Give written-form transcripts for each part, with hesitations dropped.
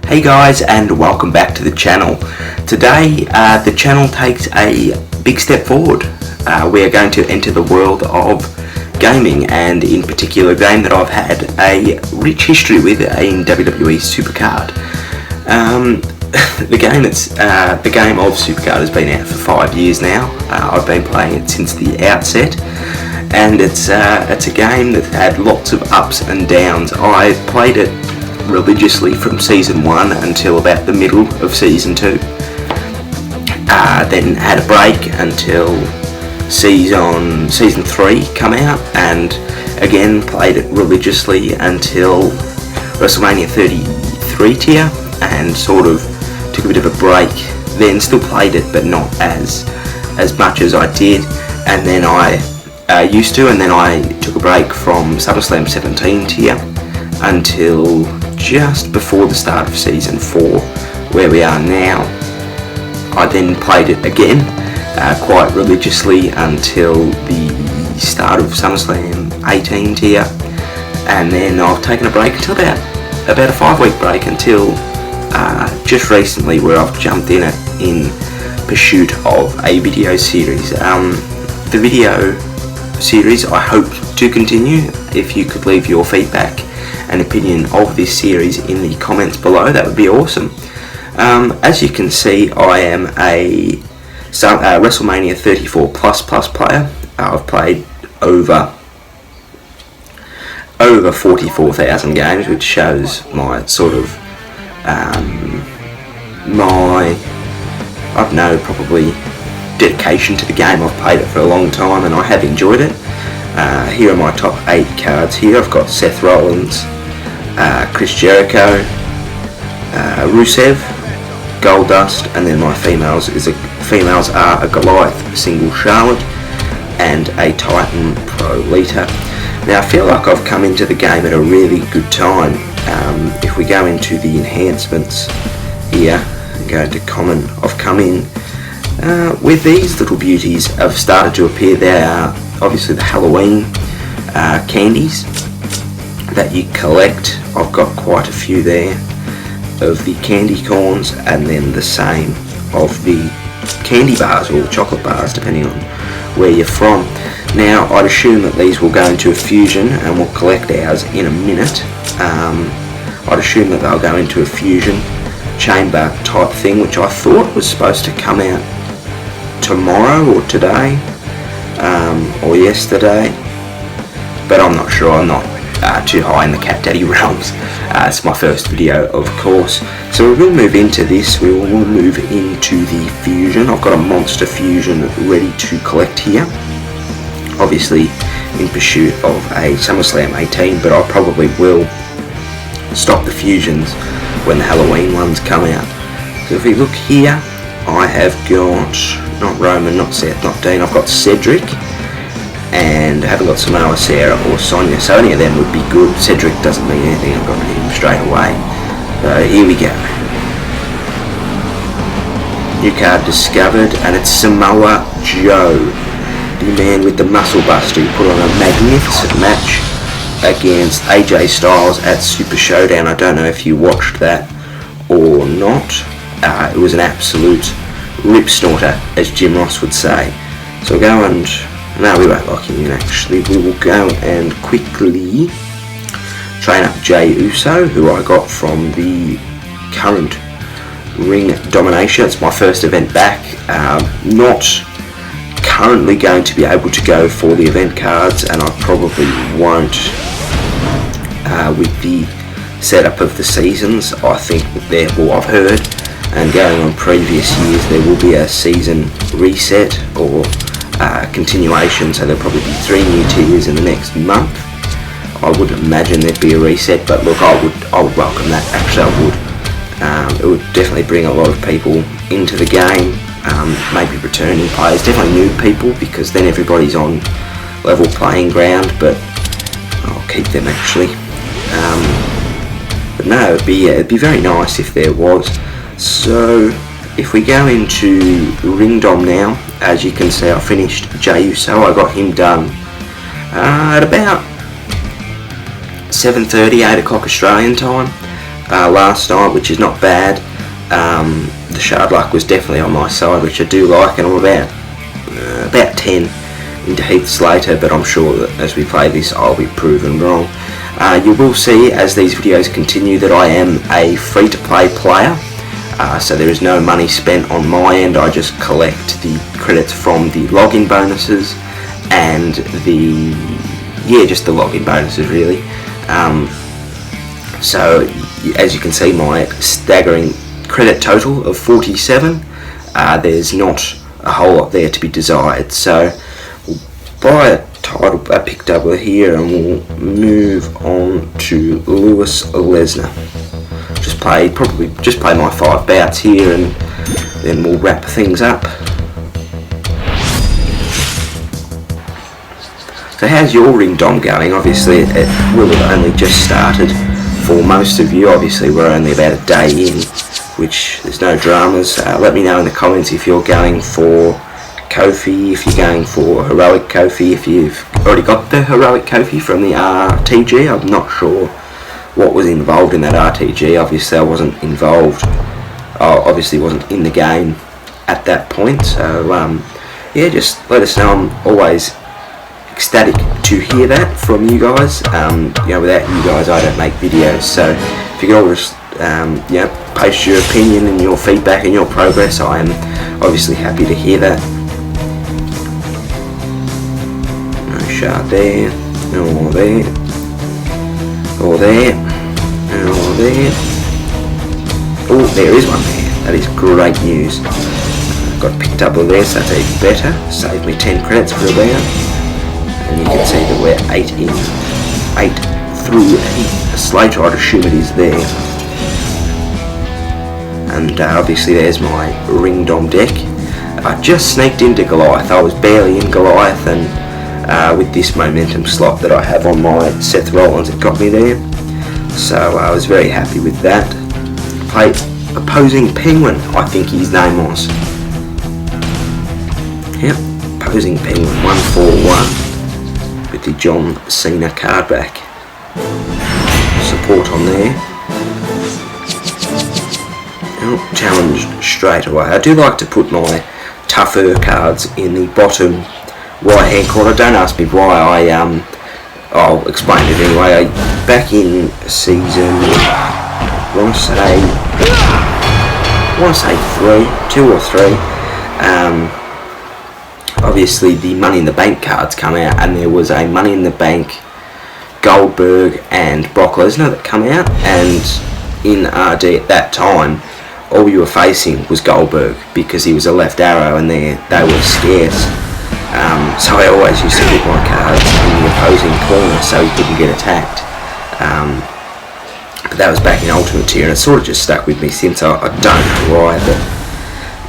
Hey guys, and welcome back to the channel. Today the channel takes a big step forward. We are going to enter the world of gaming, and in particular a game that I've had a rich history with in WWE Supercard. The game of Supercard has been out for 5 years now. I've been playing it since the outset, and it's a game that had lots of ups and downs. I played it religiously from season 1 until about the middle of season 2. Then had a break until season 3 come out, and again played it religiously until WrestleMania 33 tier, and sort of took a bit of a break. Then still played it, but not as much as I did, and then I used to, and then I took a break from SummerSlam 17 tier until just before the start of season 4, where we are now. I then played it again quite religiously until the start of SummerSlam 18 tier, and then I've taken a break until about a 5-week break until just recently, where I've jumped in it in pursuit of a video series. The video series I hope to continue. If you could leave your feedback and opinion of this series in the comments below, that would be awesome. As you can see, I am a WrestleMania 34 plus player. I've played over 44,000 games, which shows my sort of probably dedication to the game. I've played it for a long time and I have enjoyed it. Here are my top 8 cards here. I've got Seth Rollins, Chris Jericho, Rusev, Goldust, and then my females are a Goliath single Charlotte and a Titan Pro Lita. Now I feel like I've come into the game at a really good time. If we go into the enhancements here and go to common, I've come in with these little beauties have started to appear. They are obviously the Halloween candies that you collect. I've got quite a few there of the candy corns, and then the same of the candy bars or chocolate bars, depending on where you're from. Now I'd assume that these will go into a fusion, and we'll collect ours in a minute. I'd assume that they'll go into a fusion chamber type thing, which I thought was supposed to come out tomorrow or today or yesterday, but I'm not sure. I'm not too high in the Cat Daddy realms. It's my first video, of course, so we will move into this. We will move into the fusion. I've got a monster fusion ready to collect here, obviously in pursuit of a SummerSlam 18, but I probably will stop the fusions when the Halloween ones come out. So if we look here, I have got not Roman, not Seth, not Dean. I've got Cedric, and I haven't got Samoa, Sarah, or Sonya, so any of them would be good. Cedric doesn't mean anything. I've got him straight away. So here we go. New card discovered, and it's Samoa Joe, the man with the muscle buster. He put on a magnificent match against AJ Styles at Super Showdown. I don't know if you watched that or not. It was an absolute rip snorter, as Jim Ross would say. So we'll go and... no, we won't lock him in actually. We will go and quickly train up Jey Uso, who I got from the current Ring Domination. It's my first event back. Not currently going to be able to go for the event cards, and I probably won't with the setup of the seasons. I think I've heard, and going on previous years, there will be a season reset or continuation, so there'll probably be 3 new tiers in the next month. I would imagine there'd be a reset, but look, I would welcome that. Actually, I would. It would definitely bring a lot of people into the game, maybe returning players, definitely new people, because then everybody's on level playing ground, but I'll keep them actually. But no, it'd be very nice if there was. So if we go into Ring Dom now, as you can see, I finished Jey Uso. I got him done at about 7:30, 8 o'clock Australian time. last night, which is not bad. The shard luck was definitely on my side, which I do like, and I'm about 10 into heats later, but I'm sure that as we play this I'll be proven wrong. You will see as these videos continue that I am a free-to-play player, so there is no money spent on my end. I just collect the credits from the login bonuses and just the login bonuses really. So as you can see, my staggering credit total of 47, there's not a whole lot there to be desired, so we'll buy a pick doubler here and we'll move on to Lewis Lesnar. Probably just play my 5 bouts here and then we'll wrap things up. So how's your ring dom going? Obviously it will have only just started for most of you. Obviously we're only about a day in, which there's no dramas. Let me know in the comments if you're going for Kofi, if you're going for Heroic Kofi, if you've already got the Heroic Kofi from the RTG. I'm not sure what was involved in that RTG. Obviously I wasn't involved, obviously wasn't in the game at that point, so yeah, just let us know. I'm always ecstatic to hear that from you guys. Without you guys I don't make videos, so if you could always post your opinion and your feedback and your progress, I am obviously happy to hear that. No shard there, or there, or there, or there. Oh, there is one there. That is great news. Got picked up there, so that's even better. Saved me 10 credits for a round. And you can see that we're 8 through a Slater. I'd assume it is there. And obviously there's my ring dom deck. I just sneaked into Goliath. I was barely in Goliath, and with this momentum slot that I have on my Seth Rollins, it got me there. So I was very happy with that. Played Opposing Penguin, I think his name was. Yep, Opposing Penguin 141 with the John Cena card back. Support on there. Challenged straight away. I do like to put my tougher cards in the bottom right hand corner. Don't ask me why. I'll explain it anyway. Back in season, I want to say 2 or 3. Obviously the Money in the Bank cards come out, and there was a Money in the Bank Goldberg and Brock Lesnar that come out, and in RD at that time all you were facing was Goldberg because he was a left arrow and they were scarce. So I always used to put my cards in the opposing corner so he couldn't get attacked. But that was back in Ultimate Tier, and it sort of just stuck with me since. I don't know why, but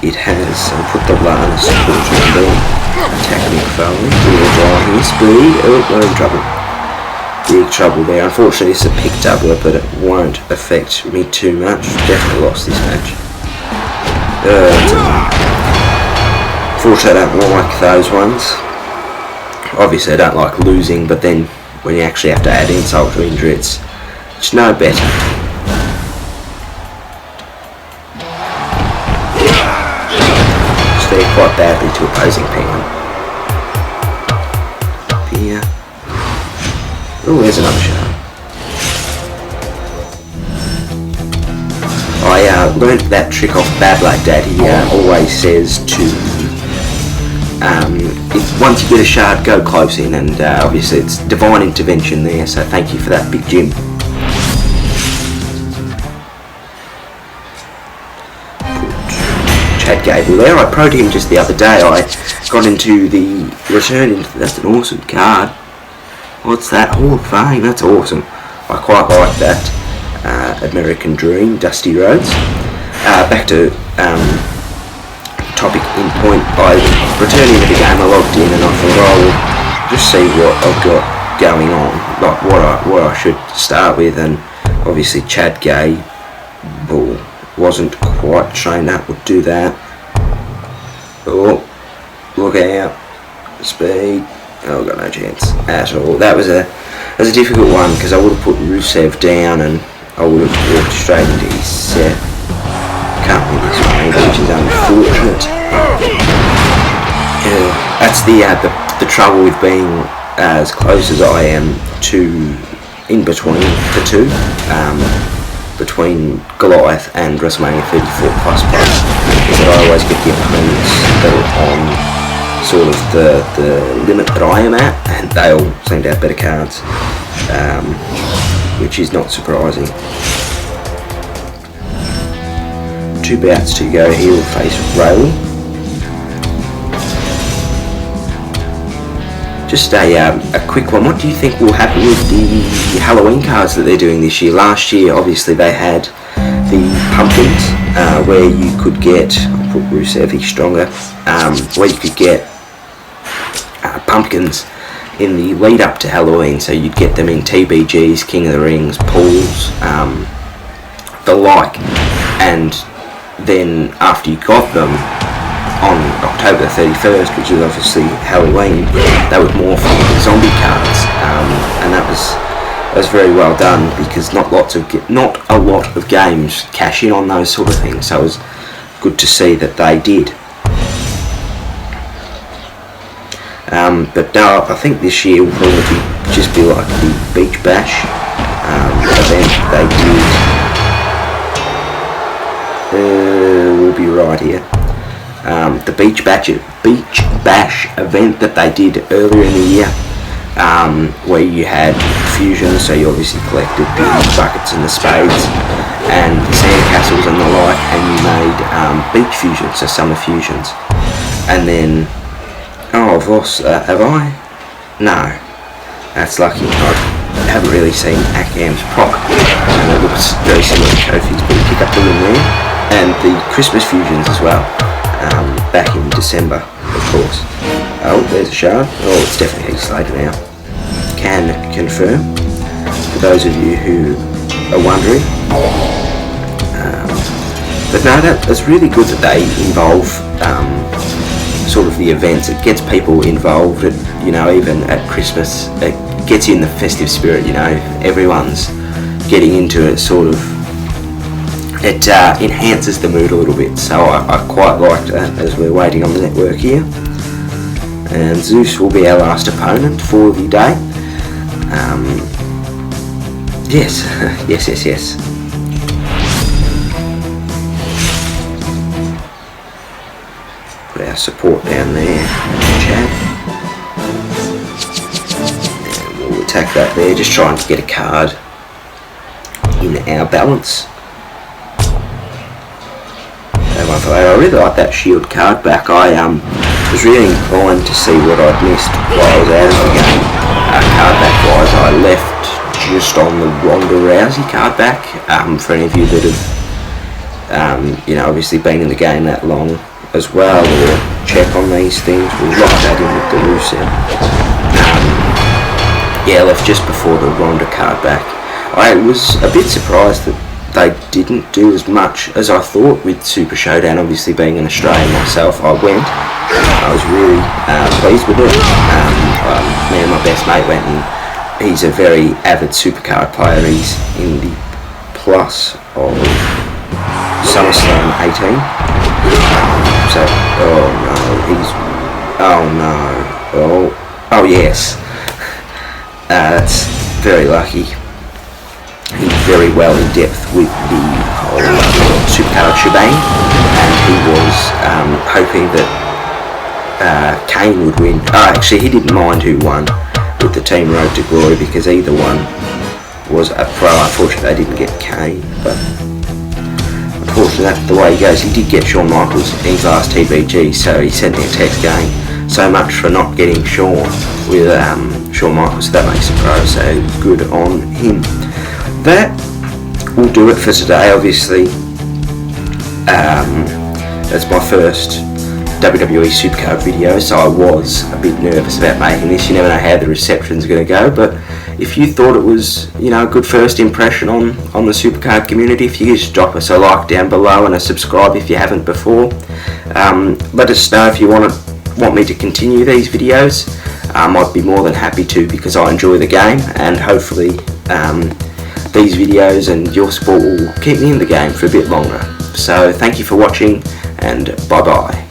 it has. I'll put the Lana support on there. Attacking McFarlane. Real dry here. Speed. Oh, we're in trouble. Big trouble there. Unfortunately it's a pick doubler, but it won't affect me too much. Definitely lost this match. Unfortunately I don't like those ones. Obviously I don't like losing, but then when you actually have to add insult to injury, it's no better. Stare quite badly to Opposing Penguin. Here. Oh, there's another shard. I learnt that trick off Bad Black Dad. He always says to, once you get a shard, go close in, and obviously it's divine intervention there, so thank you for that, Big Jim. Chad Gable there. I pro'd him just the other day. I got into the return into, that's an awesome card. What's that? Hall of Fame. That's awesome. I quite like that. American Dream, Dusty Rhodes. Back to topic in point. I returned into the game. I logged in and I thought, I'll just see what I've got going on, like what I should start with. And obviously Chad Gable wasn't quite trained up. Would do that. Oh, look out! Speed. Oh, got no chance at all. That was a difficult one because I would have put Rusev down, and I would have walked straight into his set. Can't win this one, which is unfortunate. That's the trouble with being as close as I am to in between the two, between Goliath and WrestleMania 34 plus, is that I always get the opponents that are on sort of the limit that I am at, and they all seem to have better cards, which is not surprising. 2 bouts to go here. We'll face Rayleigh. Just a quick one. What do you think will happen with the Halloween cards that they're doing this year? Last year, obviously, they had the pumpkins, where you could get, I'll put Rusev, he's stronger, where you could get pumpkins in the lead up to Halloween. So you'd get them in TBGs, King of the Rings, pools, the like, and then after you got them on October 31st, which is obviously Halloween, they would morph into zombie cards, and that was very well done, because not a lot of games cash in on those sort of things. So it was good to see that they did. But no, I think this year will probably just be like the Beach Bash event they did. We'll be right here. The Beach Bash event that they did earlier in the year, where you had fusions, so you obviously collected the buckets and the spades and the sandcastles and the like, and you made beach fusions, so summer fusions. And then, oh, I've lost, have I? No, that's lucky. I haven't really seen Akam's prop, and it looks very similar to Kofi's, but you pick up the win there, and the Christmas fusions as well, back in December, of course. Oh, there's a shard. Oh, it's definitely Heath Slater now. Can confirm, for those of you who are wondering. But no, that's really good that they involve sort of the events. It gets people involved, even at Christmas. It gets you in the festive spirit, everyone's getting into it, sort of. It enhances the mood a little bit, so I quite liked that as we're waiting on the network here. And Zeus will be our last opponent for the day. Yes. Put our support down there, Chad. And we'll attack that there, just trying to get a card in our balance. I really like that shield card back. I was really inclined to see what I'd missed while I was out of the game. Card back wise, I left just on the Ronda Rousey card back. For any of you that have, obviously been in the game that long as well, or check on these things, we'll lock that in with the Rusev. I left just before the Ronda card back. I was a bit surprised that they didn't do as much as I thought with Super Showdown. Obviously, being an Australian myself, I went. I was really pleased with it. Me and my best mate went, and he's a very avid Supercard player. He's in the plus of SummerSlam 18. Oh yes. That's very lucky. He's very well in depth with the whole Supercard shebang, and he was hoping that Kane would win. Actually, he didn't mind who won with the Team Road to Glory, because either one was a pro. Unfortunately, they didn't get Kane, but unfortunately that's the way he goes. He did get Shawn Michaels in his last TBG, so he sent me a text going, so much for not getting Shawn with Shawn Michaels, so that makes a pro, so good on him. That will do it for today. Obviously, that's my first WWE Supercard video, so I was a bit nervous about making this. You never know how the reception's going to go, but if you thought it was, a good first impression on the Supercard community, if you could just drop us a like down below and a subscribe if you haven't before. Let us know if you want me to continue these videos. I'd be more than happy to, because I enjoy the game, and hopefully these videos and your support will keep me in the game for a bit longer. So thank you for watching, and bye bye.